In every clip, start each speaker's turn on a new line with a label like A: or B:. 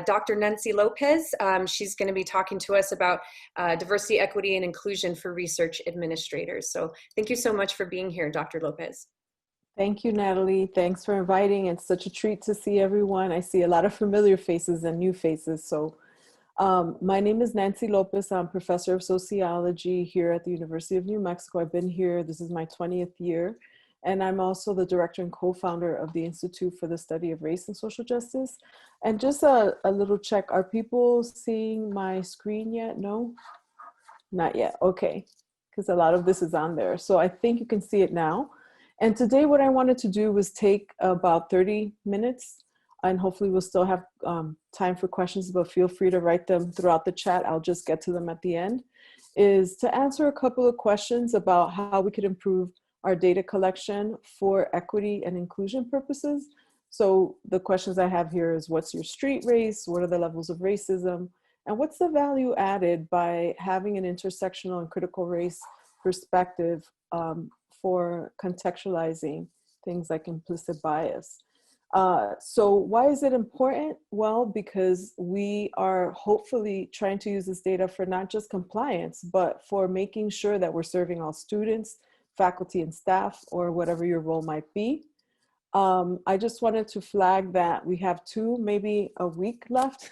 A: Dr. Nancy Lopez. She's going to be talking to us about diversity, equity, and inclusion for research administrators. So thank you so much for being here, Dr. Lopez.
B: Thank you, Natalie. Thanks for inviting. It's such a treat to see everyone. I see a lot of familiar faces and new faces. So my name is Nancy Lopez. I'm professor of sociology here at the University of New Mexico. I've been here, this is my 20th year. And I'm also the director and co-founder of the Institute for the Study of Race and Social Justice. And just a little check, are people seeing my screen yet? No? Not yet, okay. Because a lot of this is on there. So I think you can see it now. And today what I wanted to do was take about 30 minutes, and hopefully we'll still have time for questions, but feel free to write them throughout the chat. I'll just get to them at the end, is to answer a couple of questions about how we could improve our data collection for equity and inclusion purposes. So the questions I have here is, what's your street race? What are the levels of racism? And what's the value added by having an intersectional and critical race perspective for contextualizing things like implicit bias? So why is it important? Well, because we are hopefully trying to use this data for not just compliance, but for making sure that we're serving all students, faculty and staff, or whatever your role might be. I just wanted to flag that we have maybe a week left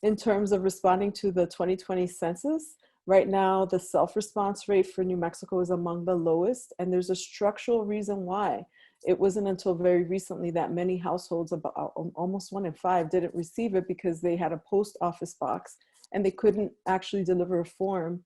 B: in terms of responding to the 2020 census. Right now, the self-response rate for New Mexico is among the lowest, and there's a structural reason why. It wasn't until very recently that many households, about almost 1 in 5, didn't receive it because they had a post office box and they couldn't actually deliver a form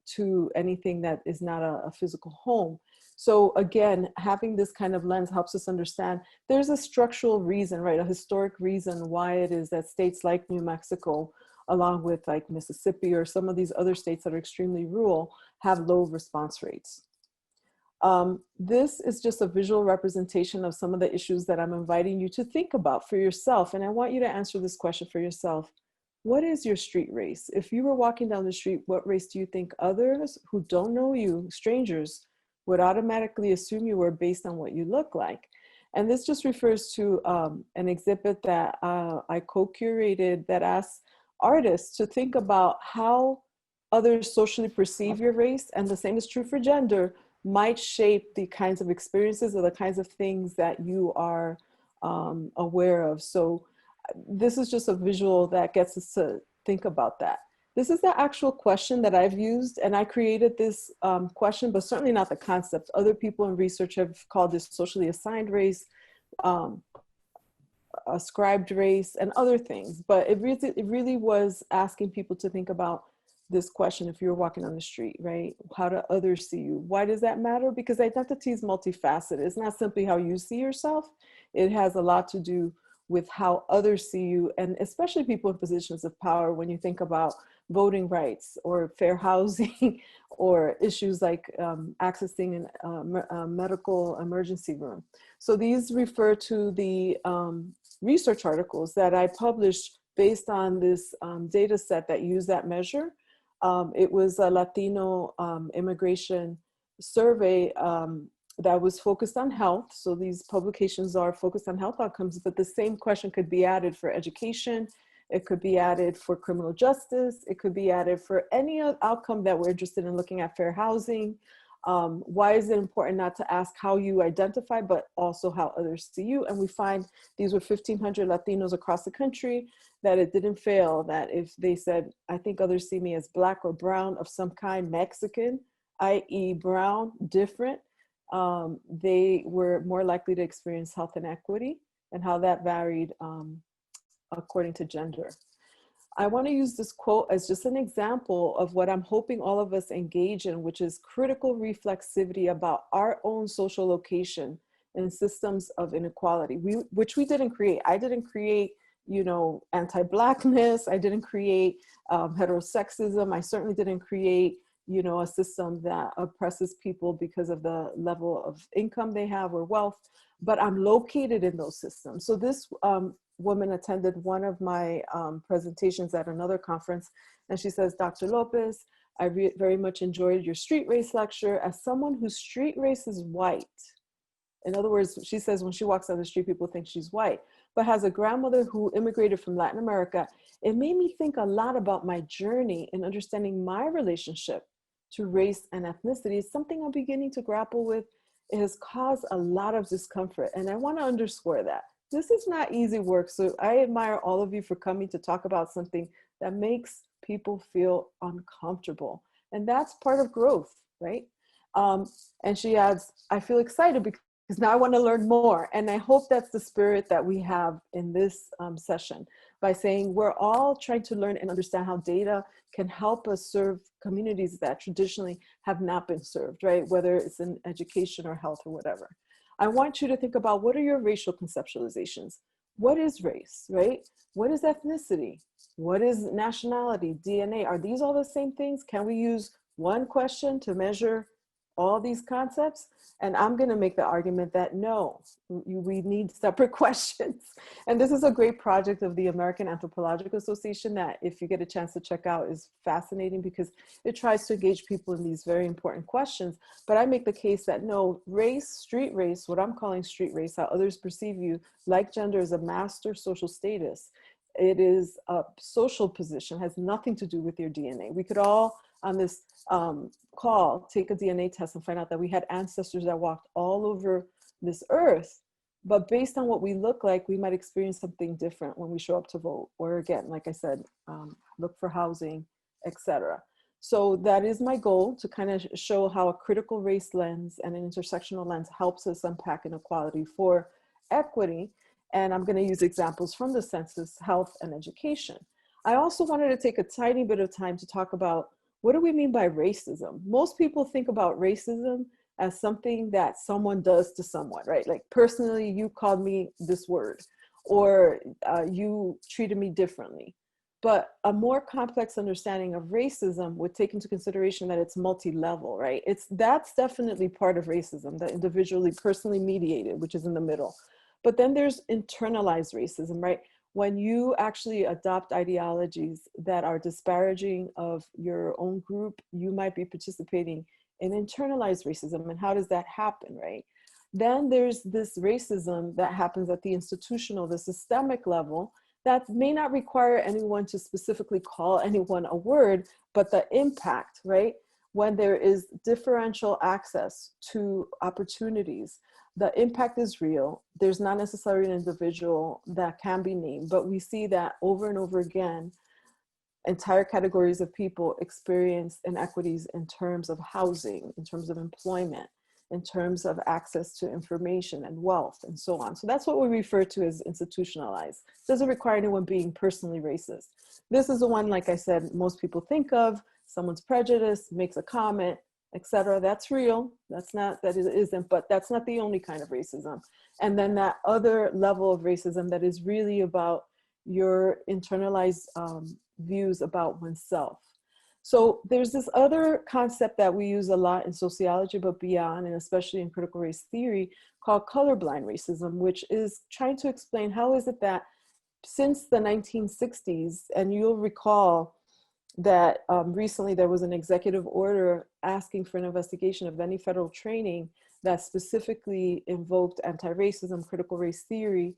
B: to anything that is not a physical home. So again, having this kind of lens helps us understand there's a structural reason, right? A historic reason why it is that states like New Mexico, along with like Mississippi or some of these other states that are extremely rural, have low response rates. This is just a visual representation of some of the issues that I'm inviting you to think about for yourself. And I want you to answer this question for yourself. What is your street race? If you were walking down the street, what race do you think others who don't know you, strangers, would automatically assume you were based on what you look like? And this just refers to an exhibit that I co-curated that asks artists to think about how others socially perceive your race, and the same is true for gender, might shape the kinds of experiences or the kinds of things that you are aware of. So this is just a visual that gets us to think about that. This is the actual question that I've used, and I created this question, but certainly not the concept. Other people in research have called this socially assigned race, ascribed race, and other things. But it really was asking people to think about this question. If you're walking on the street, right? How do others see you? Why does that matter? Because identity is multifaceted. It's not simply how you see yourself. It has a lot to do with how others see you, and especially people in positions of power. When you think about voting rights or fair housing or issues like accessing a medical emergency room. So these refer to the research articles that I published based on this data set that used that measure. It was a Latino immigration survey that was focused on health. So these publications are focused on health outcomes, but the same question could be added for education. It could be added for criminal justice. It could be added for any outcome that we're interested in looking at, fair housing. Why is it important not to ask how you identify, but also how others see you? And we find these were 1,500 Latinos across the country, that it didn't fail, that if they said, I think others see me as Black or brown of some kind, Mexican, i.e. brown, different, they were more likely to experience health inequity, and how that varied according to gender. I want to use this quote as just an example of what I'm hoping all of us engage in, which is critical reflexivity about our own social location and systems of inequality, which we didn't create. I didn't create, you know, anti-Blackness. I didn't create heterosexism. I certainly didn't create, you know, a system that oppresses people because of the level of income they have or wealth, but I'm located in those systems. So this woman attended one of my presentations at another conference, and she says, Dr. Lopez, I very much enjoyed your street race lecture. As someone whose street race is white, in other words, she says when she walks down the street, people think she's white. but has a grandmother who immigrated from Latin America, it made me think a lot about my journey in understanding my relationship to race and ethnicity. It's something I'm beginning to grapple with. It has caused a lot of discomfort, and I want to underscore that. This is not easy work, so I admire all of you for coming to talk about something that makes people feel uncomfortable. And that's part of growth, right? And she adds, I feel excited because now I want to learn more. And I hope that's the spirit that we have in this session, by saying we're all trying to learn and understand how data can help us serve communities that traditionally have not been served, right? Whether it's in education or health or whatever. I want you to think about, what are your racial conceptualizations? What is race, right? What is ethnicity? What is nationality, DNA? Are these all the same things? Can we use one question to measure all these concepts? And I'm going to make the argument that no, we need separate questions. And this is a great project of the American Anthropological Association that, if you get a chance to check out, is fascinating, because it tries to engage people in these very important questions. But I make the case that no, race, street race, what I'm calling street race, how others perceive you, like gender, is a master social status. It is a social position, has nothing to do with your DNA. We could all on this call take a DNA test and find out that we had ancestors that walked all over this earth, but based on what we look like, we might experience something different when we show up to vote, or again, like I said, look for housing, etc. So that is my goal, to kind of show how a critical race lens and an intersectional lens helps us unpack inequality for equity. And I'm going to use examples from the census, health, and education. I also wanted to take a tiny bit of time to talk about, what do we mean by racism? Most people think about racism as something that someone does to someone, right? Like, personally, you called me this word, or you treated me differently. But a more complex understanding of racism would take into consideration that it's multi-level, right? That's definitely part of racism, the individually, personally mediated, which is in the middle. But then there's internalized racism, right? When you actually adopt ideologies that are disparaging of your own group, you might be participating in internalized racism. And how does that happen, right? Then there's this racism that happens at the institutional, the systemic level, that may not require anyone to specifically call anyone a word, but the impact, right? When there is differential access to opportunities, the impact is real. There's not necessarily an individual that can be named, but we see that over and over again, entire categories of people experience inequities in terms of housing, in terms of employment, in terms of access to information and wealth, and so on. So that's what we refer to as institutionalized. It doesn't require anyone being personally racist. This is the one, like I said, most people think of. Someone's prejudiced, makes a comment, etc. That's real. That's not, that it isn't, but that's not the only kind of racism. And then that other level of racism that is really about your internalized views about oneself. So there's this other concept that we use a lot in sociology, but beyond, and especially in critical race theory, called colorblind racism, which is trying to explain how is it that since the 1960s, and you'll recall that recently there was an executive order asking for an investigation of any federal training that specifically invoked anti-racism, critical race theory.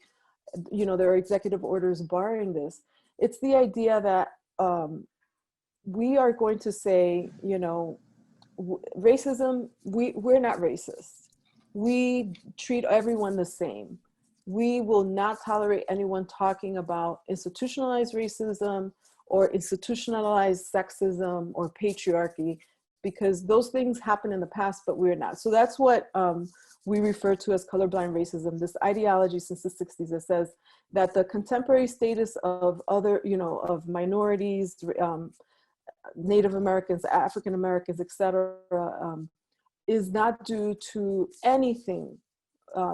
B: You know, there are executive orders barring this. It's the idea that we are going to say, you know, racism, we're not racist. We treat everyone the same. We will not tolerate anyone talking about institutionalized racism or institutionalized sexism or patriarchy, because those things happen in the past, but we're not. So that's what we refer to as colorblind racism, this ideology since the 60s that says that the contemporary status of other, you know, of minorities, Native Americans, African Americans, etc., is not due to anything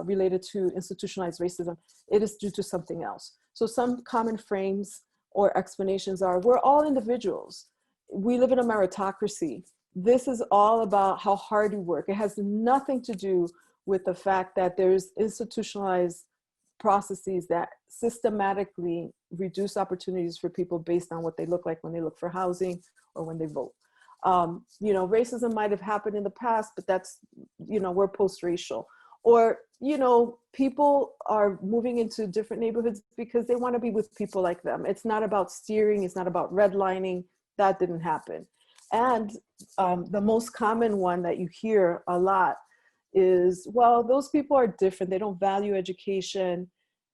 B: related to institutionalized racism. It is due to something else. So some common frames or explanations are, we're all individuals. We live in a meritocracy. This is all about how hard you work. It has nothing to do with the fact that there's institutionalized processes that systematically reduce opportunities for people based on what they look like when they look for housing or when they vote. You know, racism might have happened in the past, but that's, you know, we're post-racial. Or, you know, people are moving into different neighborhoods because they want to be with people like them. It's not about steering, it's not about redlining. That didn't happen. And the most common one that you hear a lot is, well, those people are different. They don't value education.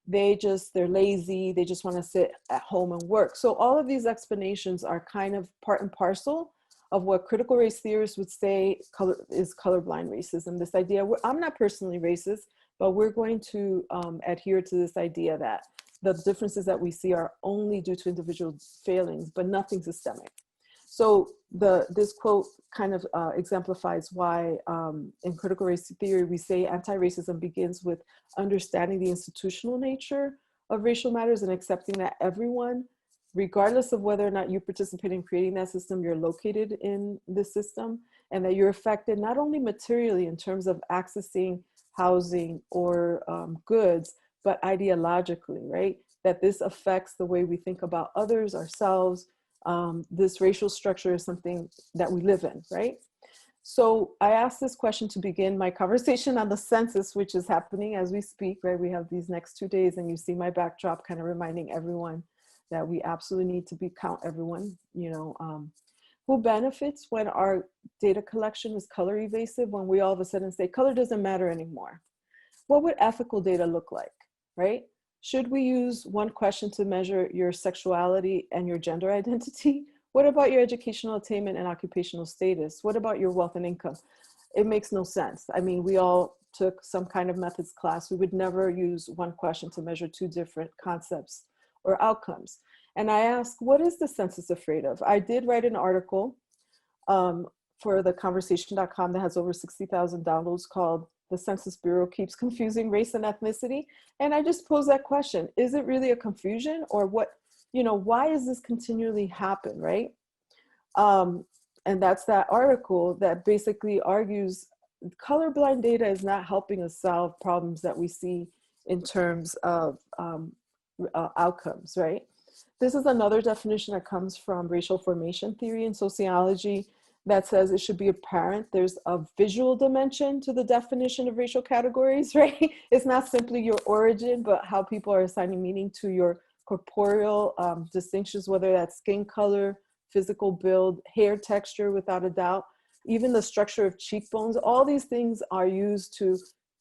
B: They're lazy. They just want to sit at home and work. So all of these explanations are kind of part and parcel of what critical race theorists would say is colorblind racism. This idea, I'm not personally racist, but we're going to adhere to this idea that the differences that we see are only due to individual failings, but nothing systemic. So this quote kind of exemplifies why in critical race theory, we say anti-racism begins with understanding the institutional nature of racial matters and accepting that everyone, regardless of whether or not you participate in creating that system, you're located in the system, and that you're affected not only materially in terms of accessing housing or goods, but ideologically, right? That this affects the way we think about others, ourselves. This racial structure is something that we live in, right? So I asked this question to begin my conversation on the census, which is happening as we speak, right? We have these next 2 days, and you see my backdrop kind of reminding everyone that we absolutely need to count everyone, you know, who benefits when our data collection is color evasive, when we all of a sudden say color doesn't matter anymore. What would ethical data look like, right? Should we use one question to measure your sexuality and your gender identity? What about your educational attainment and occupational status? What about your wealth and income? It makes no sense. I mean, we all took some kind of methods class. We would never use one question to measure two different concepts or outcomes. And I asked, what is the census afraid of? I did write an article for the conversation.com that has over 60,000 downloads called "The Census Bureau Keeps Confusing Race and Ethnicity." And I just posed that question. Is it really a confusion, or what, you know, why does this continually happen, right? And that's that article that basically argues colorblind data is not helping us solve problems that we see in terms of outcomes, right? This is another definition that comes from racial formation theory and sociology that says it should be apparent there's a visual dimension to the definition of racial categories, right? It's not simply your origin, but how people are assigning meaning to your corporeal distinctions, whether that's skin color, physical build, hair texture, without a doubt, even the structure of cheekbones. All these things are used to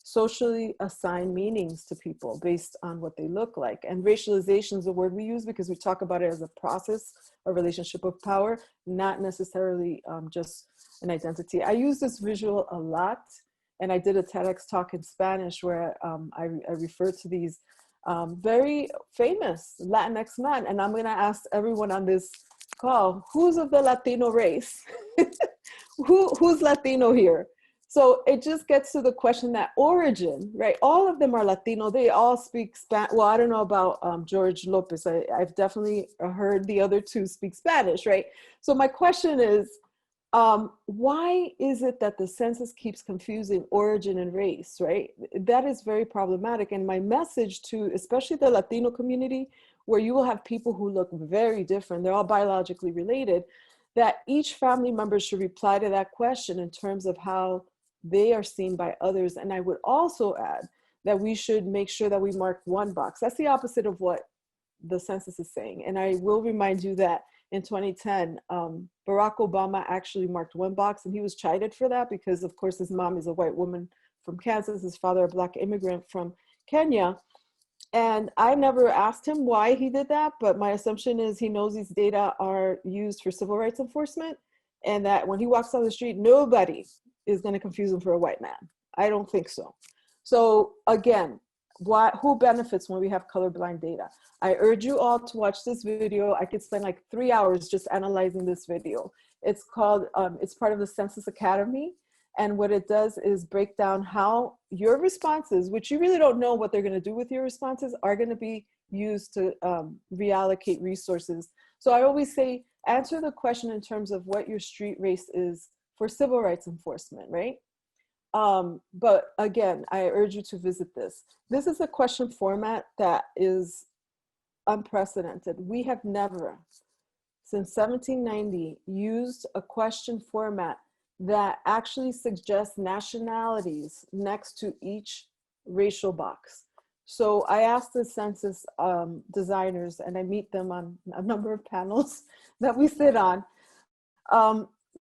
B: socially assign meanings to people based on what they look like. And racialization is a word we use because we talk about it as a process, a relationship of power, not necessarily just an identity. I use this visual a lot, and I did a TEDx talk in Spanish where I refer to these very famous Latinx men. And I'm gonna ask everyone on this call, who's of the Latino race? Who's Latino here? So it just gets to the question that origin, right? All of them are Latino. They all speak Spanish. Well, I don't know about George Lopez. I've definitely heard the other two speak Spanish, right? So my question is, why is it that the census keeps confusing origin and race, right? That is very problematic. And my message to, especially the Latino community, where you will have people who look very different, they're all biologically related, that each family member should reply to that question in terms of how they are seen by others. And I would also add that we should make sure that we mark one box. That's the opposite of what the census is saying. And I will remind you that in 2010, Barack Obama actually marked one box, and he was chided for that because, of course, his mom is a white woman from Kansas, his father a Black immigrant from Kenya. And I never asked him why he did that, but my assumption is he knows these data are used for civil rights enforcement, and that when he walks down the street, nobody is going to confuse him for a white man. I don't think so. So again, who benefits when we have colorblind data? I urge you all to watch this video. I could spend like 3 hours just analyzing this video. It's called, it's part of the Census Academy. And what it does is break down how your responses, which you really don't know what they're going to do with your responses, are going to be used to reallocate resources. So I always say, answer the question in terms of what your street race is for civil rights enforcement, right? But again, I urge you to visit this. This is a question format that is unprecedented. We have never, since 1790, used a question format that actually suggests nationalities next to each racial box. So I asked the census designers, and I meet them on a number of panels that we sit on,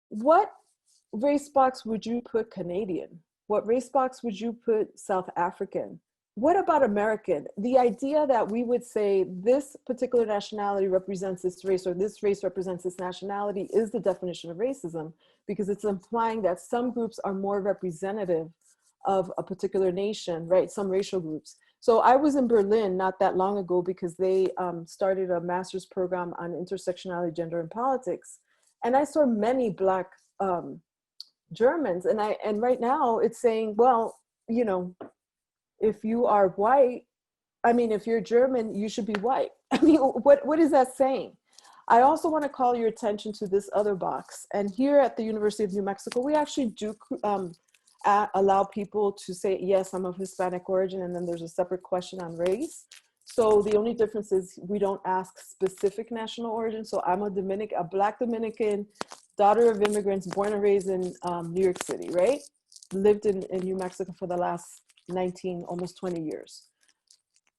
B: what race box would you put Canadian? What race box would you put South African? What about American? The idea that we would say this particular nationality represents this race, or this race represents this nationality, is the definition of racism, because it's implying that some groups are more representative of a particular nation, right? Some racial groups. So I was in Berlin not that long ago because they started a master's program on intersectionality, gender, and politics. And I saw many Black Germans, and right now it's saying, well, you know, if you are white, I mean, if you're German, you should be white. I mean, what is that saying? I also want to call your attention to this other box. And here at the University of New Mexico, we actually do allow people to say, yes, I'm of Hispanic origin, and then there's a separate question on race. So the only difference is we don't ask specific national origin. So I'm a Black Dominican, daughter of immigrants, born and raised in New York City, right? Lived in New Mexico for the last 19, almost 20 years.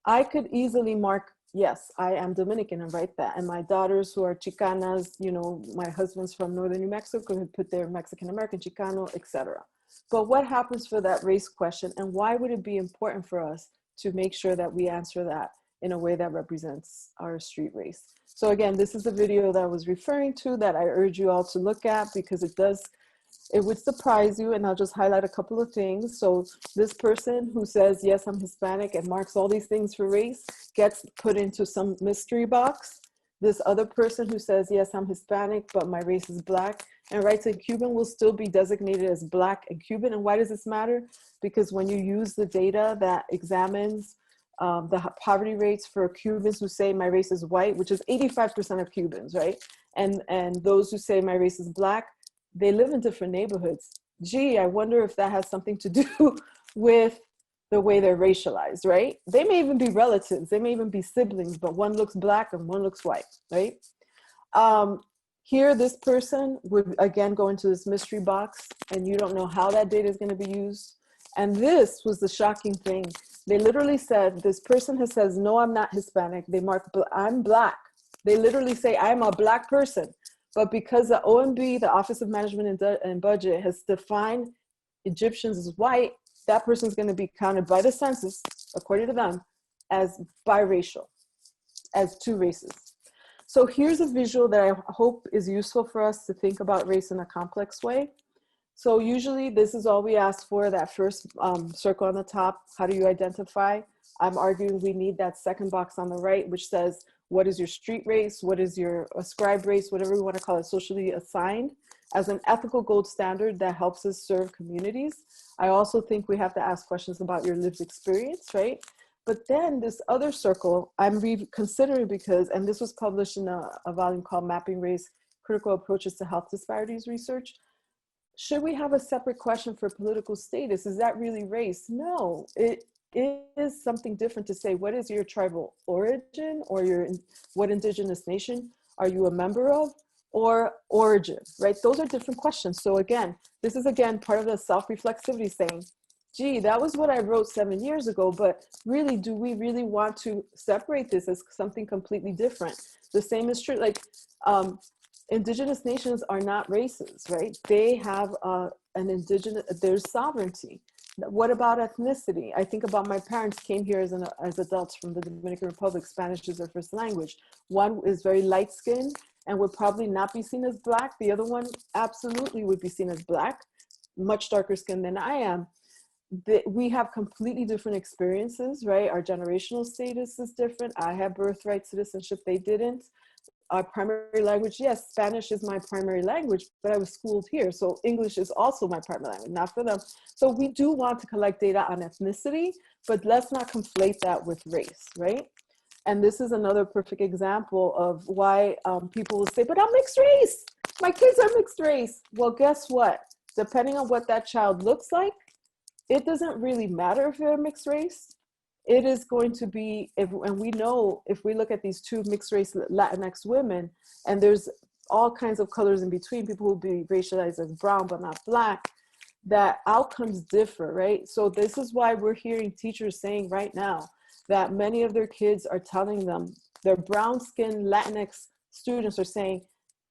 B: I could easily mark, yes, I am Dominican, and write that. And my daughters who are Chicanas, you know, my husband's from northern New Mexico, could put their Mexican American, Chicano, etc. But what happens for that race question, and why would it be important for us to make sure that we answer that in a way that represents our street race? So again, this is a video that I was referring to that I urge you all to look at, because it would surprise you, and I'll just highlight a couple of things. So this person who says, yes, I'm Hispanic, and marks all these things for race, gets put into some mystery box. This other person who says, yes, I'm Hispanic, but my race is Black, and writes a Cuban, will still be designated as Black and Cuban. And why does this matter? Because when you use the data that examines the poverty rates for Cubans who say my race is white, which is 85% of Cubans, right? And those who say my race is Black, they live in different neighborhoods. Gee, I wonder if that has something to do with the way they're racialized, right? They may even be relatives, they may even be siblings, but one looks Black and one looks white, right? Here, this person would again go into this mystery box, and you don't know how that data is going to be used. And this was the shocking thing. They literally said, this person says, no, I'm not Hispanic. They mark, I'm Black. They literally say, I'm a Black person. But because the OMB, the Office of Management and Budget, has defined Egyptians as white, that person's going to be counted by the census, according to them, as biracial, as two races. So here's a visual that I hope is useful for us to think about race in a complex way. So usually this is all we ask for, that first circle on the top. How do you identify? I'm arguing we need that second box on the right, which says, what is your street race? What is your ascribed race? Whatever we want to call it, socially assigned, as an ethical gold standard that helps us serve communities. I also think we have to ask questions about your lived experience, right? But then this other circle, I'm reconsidering because, and this was published in a volume called Mapping Race, Critical Approaches to Health Disparities Research. Should we have a separate question for political status? Is that really race? No, it is something different to say, what is your tribal origin, or what indigenous nation are you a member of, or origin, right? Those are different questions. So again, this is again part of the self-reflexivity, saying, gee, that was what I wrote 7 years ago, but really, do we really want to separate this as something completely different? The same is true, like indigenous nations are not races, right? They have there's sovereignty. What about ethnicity? I think about my parents came here as adults from the Dominican Republic. Spanish is their first language. One is very light skinned and would probably not be seen as Black. The other one absolutely would be seen as Black, much darker skinned than I am. We have completely different experiences, right? Our generational status is different. I have birthright citizenship, they didn't. Our primary language, yes, Spanish is my primary language, but I was schooled here. So English is also my primary language, not for them. So we do want to collect data on ethnicity, but let's not conflate that with race, right? And this is another perfect example of why people will say, but I'm mixed race. My kids are mixed race. Well, guess what? Depending on what that child looks like, it doesn't really matter if they're mixed race. It is going to be, and we know if we look at these two mixed race Latinx women, and there's all kinds of colors in between, people who will be racialized as brown but not black, that outcomes differ, right? So this is why we're hearing teachers saying right now that many of their kids are telling them, their brown skinned Latinx students are saying,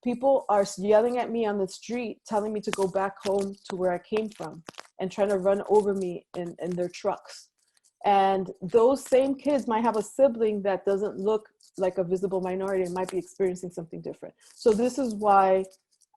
B: people are yelling at me on the street, telling me to go back home to where I came from and trying to run over me in their trucks. And those same kids might have a sibling that doesn't look like a visible minority and might be experiencing something different. So this is why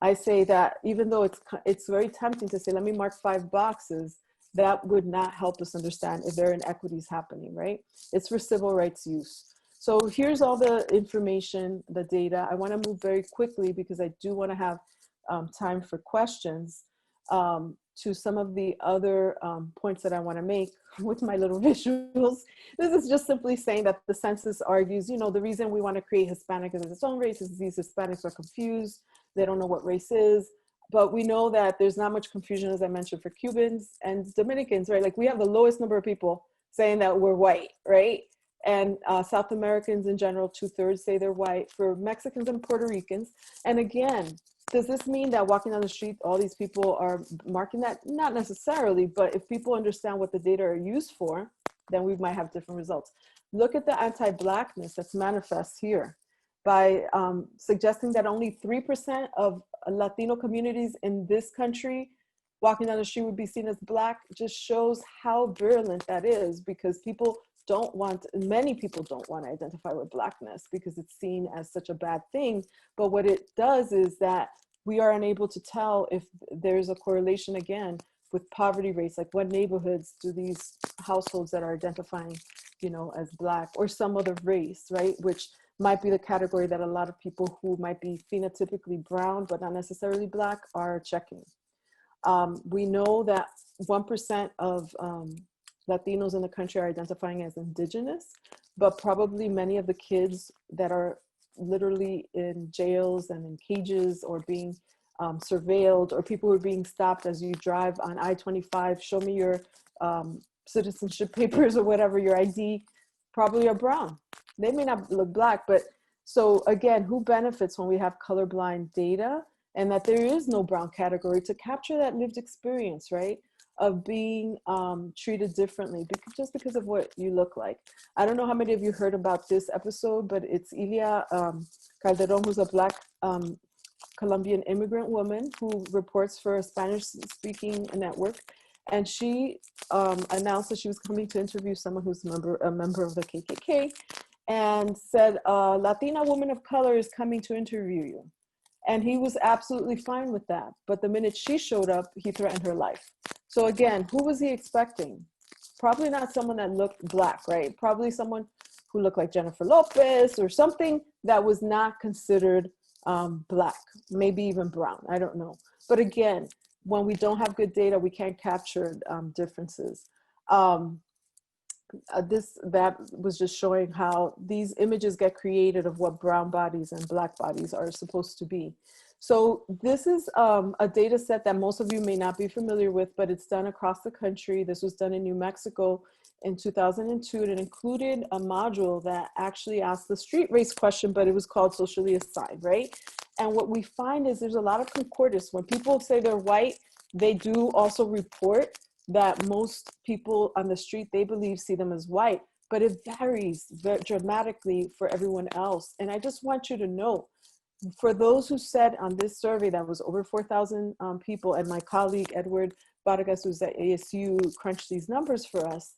B: I say that even though it's very tempting to say, let me mark 5 boxes, that would not help us understand if there are inequities happening, right? It's for civil rights use. So here's all the information, the data. I want to move very quickly because I do want to have time for questions to some of the other points that I want to make with my little visuals. This is just simply saying that the census argues, you know, the reason we want to create Hispanic as its own race is these Hispanics are confused. They don't know what race is. But we know that there's not much confusion, as I mentioned, for Cubans and Dominicans, right? Like we have the lowest number of people saying that we're white, right? And South Americans in general, 2/3 say they're white. For Mexicans and Puerto Ricans. And again, does this mean that walking down the street, all these people are marking that? Not necessarily, but if people understand what the data are used for, then we might have different results. Look at the anti-Blackness that's manifest here by suggesting that only 3% of Latino communities in this country walking down the street would be seen as Black. Just shows how virulent that is, because people don't want, many people don't want to identify with Blackness because it's seen as such a bad thing. But what it does is that we are unable to tell if there's a correlation again with poverty rates, like what neighborhoods do these households that are identifying, you know, as Black or some other race, right? Which might be the category that a lot of people who might be phenotypically brown, but not necessarily Black, are checking. We know that 1% of Latinos in the country are identifying as Indigenous, but probably many of the kids that are literally in jails and in cages or being surveilled, or people who are being stopped as you drive on I-25, show me your citizenship papers or whatever, your ID, probably are brown. They may not look Black, but so again, who benefits when we have colorblind data and that there is no brown category to capture that lived experience, right? Of being treated differently just because of what you look like. I don't know how many of you heard about this episode, but it's Ilia Calderon, who's a Black Colombian immigrant woman who reports for a Spanish-speaking network. And she announced that she was coming to interview someone who's a member of the KKK, and said, Latina woman of color is coming to interview you. And he was absolutely fine with that. But the minute she showed up, he threatened her life. So again, who was he expecting? Probably not someone that looked Black, right? Probably someone who looked like Jennifer Lopez or something that was not considered Black, maybe even brown, I don't know. But again, when we don't have good data, we can't capture differences. That was just showing how these images get created of what brown bodies and Black bodies are supposed to be. So this is a data set that most of you may not be familiar with, but it's done across the country. This was done in New Mexico in 2002. It included a module that actually asked the street race question, but it was called socially assigned, right? And what we find is there's a lot of concordance. When people say they're white, they do also report that most people on the street, they believe, see them as white, but it varies very dramatically for everyone else. And I just want you to know, for those who said on this survey that was over 4,000 people, and my colleague Edward Vargas, who's at ASU, crunched these numbers for us,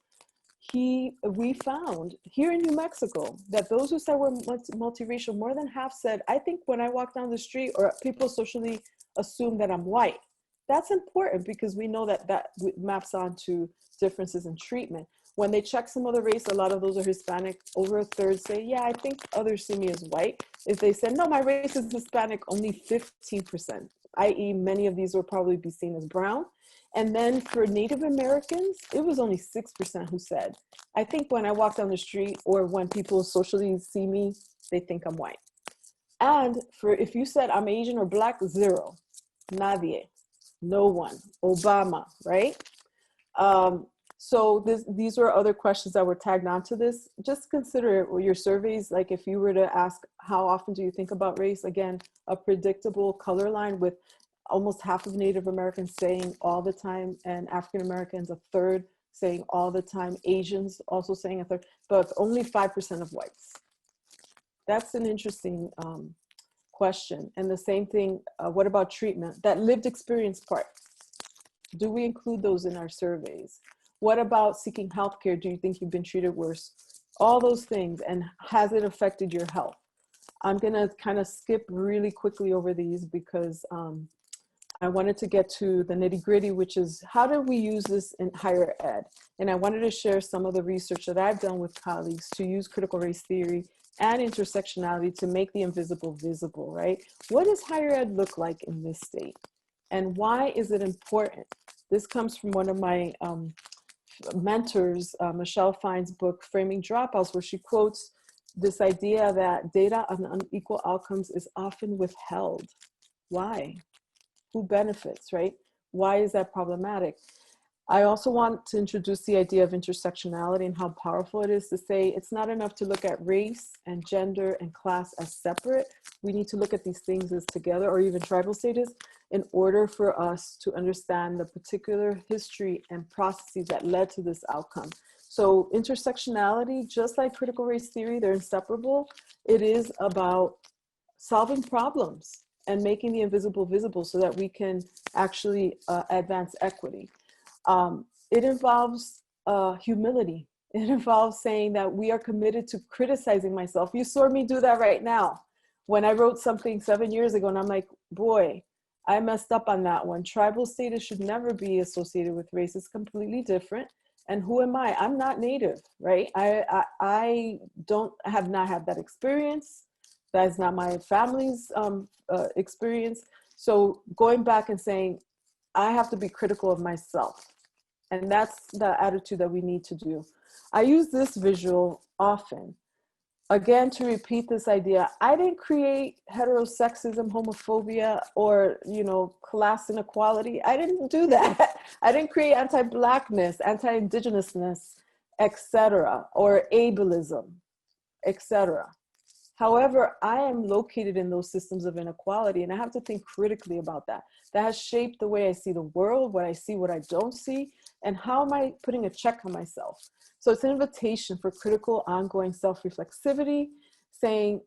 B: we found here in New Mexico that those who said we're multiracial, more than half said, I think when I walk down the street, or people socially assume that I'm white. That's important because we know that that maps onto differences in treatment. When they check some other race, a lot of those are Hispanic. Over 1/3 say, yeah, I think others see me as white. If they said, no, my race is Hispanic, only 15%, i.e. many of these will probably be seen as brown. And then for Native Americans, it was only 6% who said, I think when I walk down the street or when people socially see me, they think I'm white. And for if you said I'm Asian or Black, 0, nadie. No one, Obama, right? So these were other questions that were tagged onto this. Just consider your surveys, like if you were to ask, how often do you think about race? Again, a predictable color line with almost half of Native Americans saying all the time, and African Americans a third saying all the time, Asians also saying a third, but only 5% of whites. That's an interesting question. And the same thing, what about treatment? That lived experience part, do we include those in our surveys? What about seeking healthcare? Do you think you've been treated worse? All those things, and has it affected your health? I'm gonna kind of skip really quickly over these because I wanted to get to the nitty gritty, which is how do we use this in higher ed? And I wanted to share some of the research that I've done with colleagues to use critical race theory and intersectionality to make the invisible visible, right? What does higher ed look like in this state? And why is it important? This comes from one of my mentors, Michelle Fine's book, Framing Dropouts, where she quotes this idea that data on unequal outcomes is often withheld. Why? Who benefits, right? Why is that problematic? I also want to introduce the idea of intersectionality and how powerful it is to say it's not enough to look at race and gender and class as separate. We need to look at these things as together, or even tribal status, in order for us to understand the particular history and processes that led to this outcome. So intersectionality, just like critical race theory, they're inseparable. It is about solving problems and making the invisible visible so that we can actually advance equity. It involves humility. It involves saying that we are committed to criticizing myself. You saw me do that right now. When I wrote something 7 years ago and I'm like, boy, I messed up on that one. Tribal status should never be associated with race. It's completely different. And who am I? I'm not Native, right? I have not had that experience. That is not my family's experience. So going back and saying, I have to be critical of myself. And that's the attitude that we need to do. I use this visual often. Again, to repeat this idea, I didn't create heterosexism, homophobia, or, class inequality. I didn't do that. I didn't create anti-Blackness, anti-Indigenousness, etc., or ableism, etc. However, I am located in those systems of inequality, and I have to think critically about that. That has shaped the way I see the world, what I see, what I don't see, and how am I putting a check on myself? So it's an invitation for critical, ongoing self-reflexivity, saying,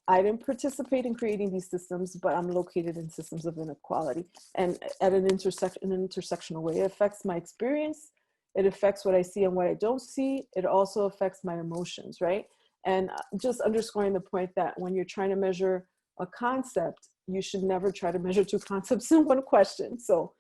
B: I didn't participate in creating these systems, but I'm located in systems of inequality, and at an intersectional way. It affects my experience, it affects what I see and what I don't see, it also affects my emotions, right? And just underscoring the point that when you're trying to measure a concept, you should never try to measure two concepts in one question. So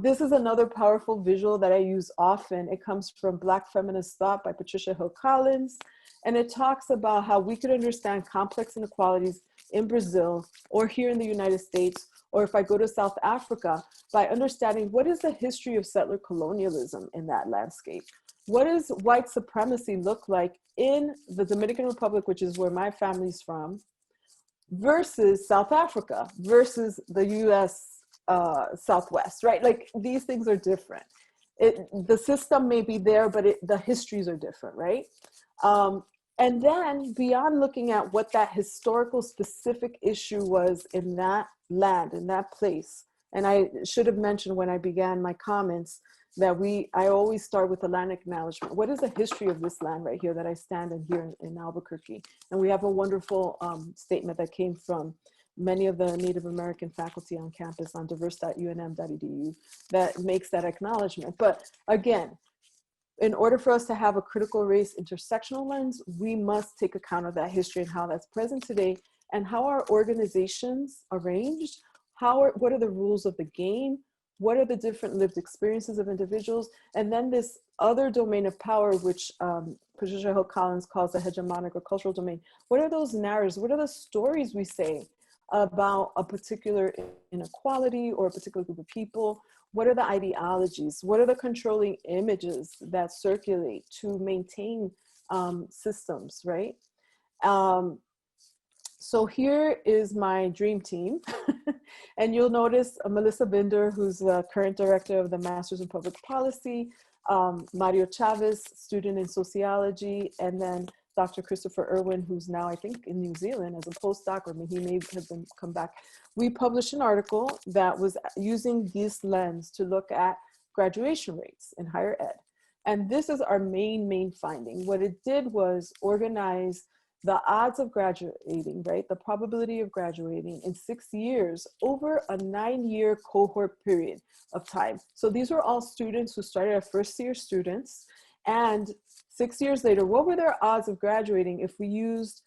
B: this is another powerful visual that I use often. It comes from Black Feminist Thought by Patricia Hill Collins. And it talks about how we could understand complex inequalities in Brazil or here in the United States, or if I go to South Africa, by understanding what is the history of settler colonialism in that landscape. What does white supremacy look like in the Dominican Republic, which is where my family's from, versus South Africa, versus the US Southwest, right? Like these things are different. The system may be there, but the histories are different, right? And then beyond looking at what that historical specific issue was in that land, in that place, and I should have mentioned when I began my comments that I always start with the land acknowledgement. What is the history of this land right here that I stand in here in Albuquerque? And we have a wonderful statement that came from many of the Native American faculty on campus on diverse.unm.edu that makes that acknowledgement. But again, in order for us to have a critical race intersectional lens, we must take account of that history and how that's present today and how our organizations arranged, what are the rules of the game, what are the different lived experiences of individuals, and then this other domain of power, which Patricia Hill Collins calls the hegemonic or cultural domain. What are those narratives? What are the stories we say about a particular inequality or a particular group of people? What are the ideologies? What are the controlling images that circulate to maintain systems, right? So here is my dream team. And you'll notice Melissa Binder, who's the current director of the Masters in Public Policy, Mario Chavez, student in sociology, and then Dr. Christopher Irwin, who's now, I think, in New Zealand as a postdoc, or he may have come back. We published an article that was using this lens to look at graduation rates in higher ed. And this is our main finding. What it did was organize the odds of graduating, right? The probability of graduating in 6 years over a 9-year cohort period of time. So these were all students who started as first-year students. And 6 years later, what were their odds of graduating if we used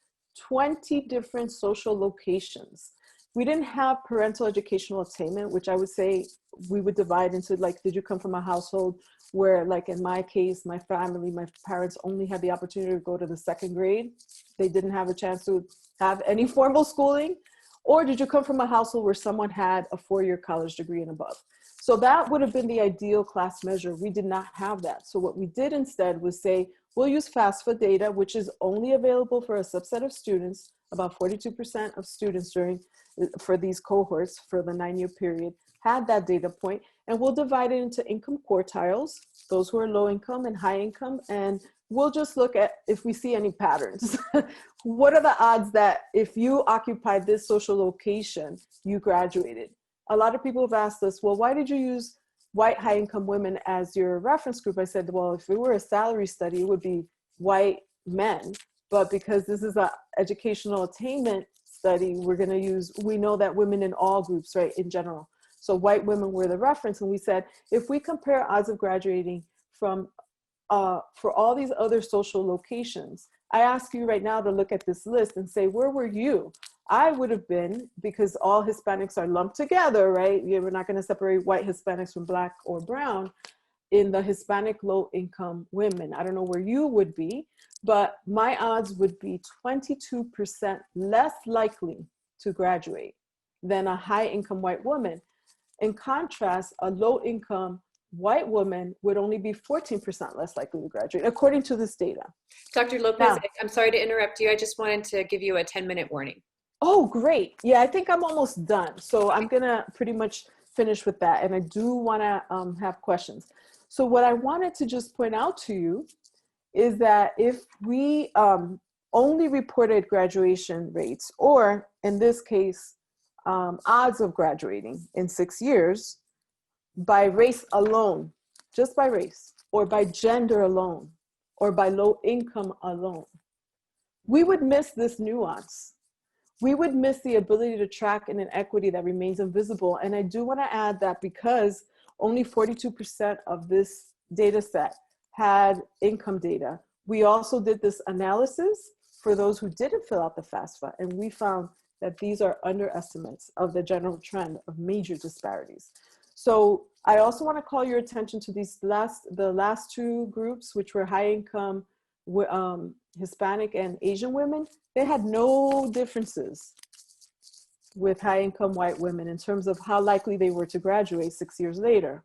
B: 20 different social locations? We didn't have parental educational attainment, which I would say we would divide into, like, did you come from a household where, like in my case, my family, my parents only had the opportunity to go to the 2nd grade. They didn't have a chance to have any formal schooling. Or did you come from a household where someone had a 4-year college degree and above? So that would have been the ideal class measure. We did not have that. So what we did instead was say, we'll use FAFSA data, which is only available for a subset of students, about 42% of students for these cohorts for the 9-year period had that data point, and we'll divide it into income quartiles, those who are low income and high income, and we'll just look at if we see any patterns. What are the odds that if you occupied this social location, you graduated? A lot of people have asked us, well, why did you use white high income women as your reference group? I said, well, if it were a salary study, it would be white men, but because this is an educational attainment study, we know that women in all groups, right, in general. So white women were the reference, and we said, if we compare odds of graduating from for all these other social locations, I ask you right now to look at this list and say, where were you? I would have been, because all Hispanics are lumped together, right? We're not going to separate white Hispanics from Black or brown, in the Hispanic low income women. I don't know where you would be, but my odds would be 22% less likely to graduate than a high income white woman. In contrast, a low income white woman would only be 14% less likely to graduate, according to this data.
A: Dr. Lopez,
B: Now,
A: I'm sorry to interrupt you. I just wanted to give you a 10-minute warning.
B: Oh, great. Yeah, I think I'm almost done. So I'm going to pretty much finish with that. And I do want to have questions. So what I wanted to just point out to you is that if we only reported graduation rates, or in this case, odds of graduating in 6 years by race alone, just by race, or by gender alone, or by low income alone, we would miss this nuance. We would miss the ability to track an inequity that remains invisible. And I do want to add that because only 42% of this data set had income data, we also did this analysis for those who didn't fill out the FAFSA, and we found that these are underestimates of the general trend of major disparities. So I also want to call your attention to the last two groups, which were high income Hispanic and Asian women. They had no differences with high income white women in terms of how likely they were to graduate 6 years later.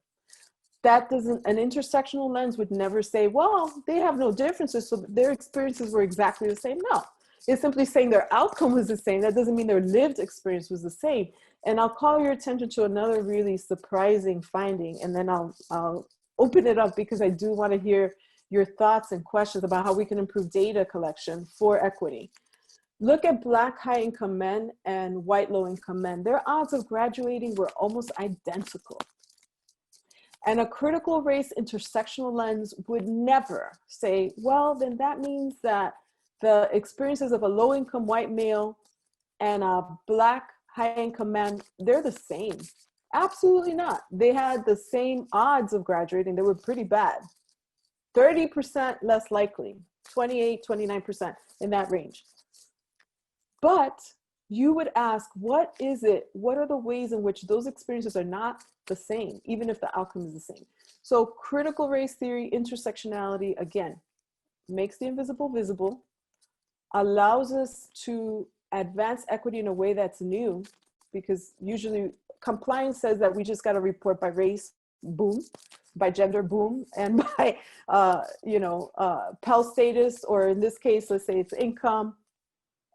B: That doesn't, an intersectional lens would never say, well, they have no differences, so their experiences were exactly the same. No, it's simply saying their outcome was the same. That doesn't mean their lived experience was the same. And I'll call your attention to another really surprising finding, and then I'll open it up because I do want to hear your thoughts and questions about how we can improve data collection for equity. Look at Black high-income men and white low-income men. Their odds of graduating were almost identical. And a critical race intersectional lens would never say, well, then that means that the experiences of a low-income white male and a Black high-income man, they're the same. Absolutely not. They had the same odds of graduating. They were pretty bad. 30% less likely, 28, 29% in that range. But you would ask, what is it? What are the ways in which those experiences are not the same, even if the outcome is the same? So critical race theory, intersectionality, again, makes the invisible visible, allows us to advance equity in a way that's new, because usually compliance says that we just got to report by race, boom, by gender, boom, and by Pell status, or in this case, let's say it's income,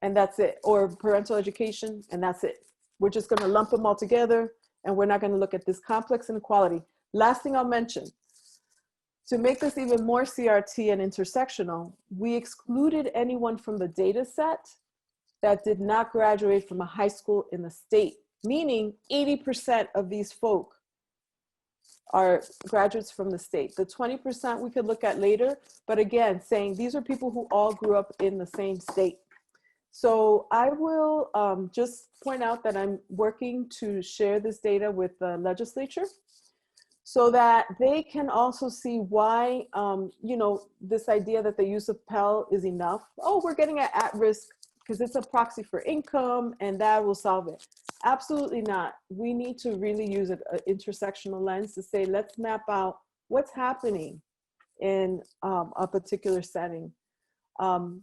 B: and that's it, or parental education, and that's it. We're just going to lump them all together, and we're not going to look at this complex inequality. Last thing I'll mention, To make this even more CRT and intersectional, we excluded anyone from the data set that did not graduate from a high school in the state, meaning 80% of these folk are graduates from the state. The 20% we could look at later, but again, saying these are people who all grew up in the same state. So I will just point out that I'm working to share this data with the legislature so that they can also see why, you know, this idea that the use of Pell is enough. Oh, we're getting at risk because it's a proxy for income and that will solve it. Absolutely not. We need to really use an intersectional lens to say, let's map out what's happening in a particular setting.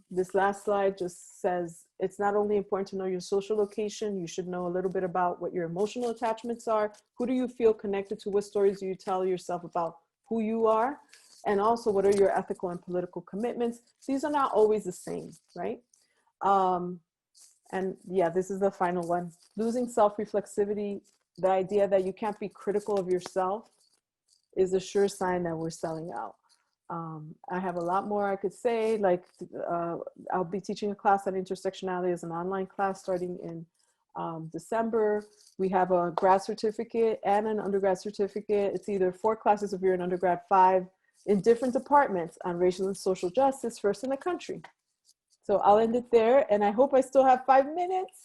B: This last slide just says, it's not only important to know your social location, you should know a little bit about what your emotional attachments are. Who do you feel connected to? What stories do you tell yourself about who you are? And also, what are your ethical and political commitments? These are not always the same, right? And yeah, this is the final one. Losing self-reflexivity, the idea that you can't be critical of yourself is a sure sign that we're selling out. I have a lot more I could say, like I'll be teaching a class on intersectionality as an online class starting in December. We have a grad certificate and an undergrad certificate. It's either 4 classes if you're an undergrad, 5 in different departments on racial and social justice, first in the country. So I'll end it there, and I hope I still have 5 minutes.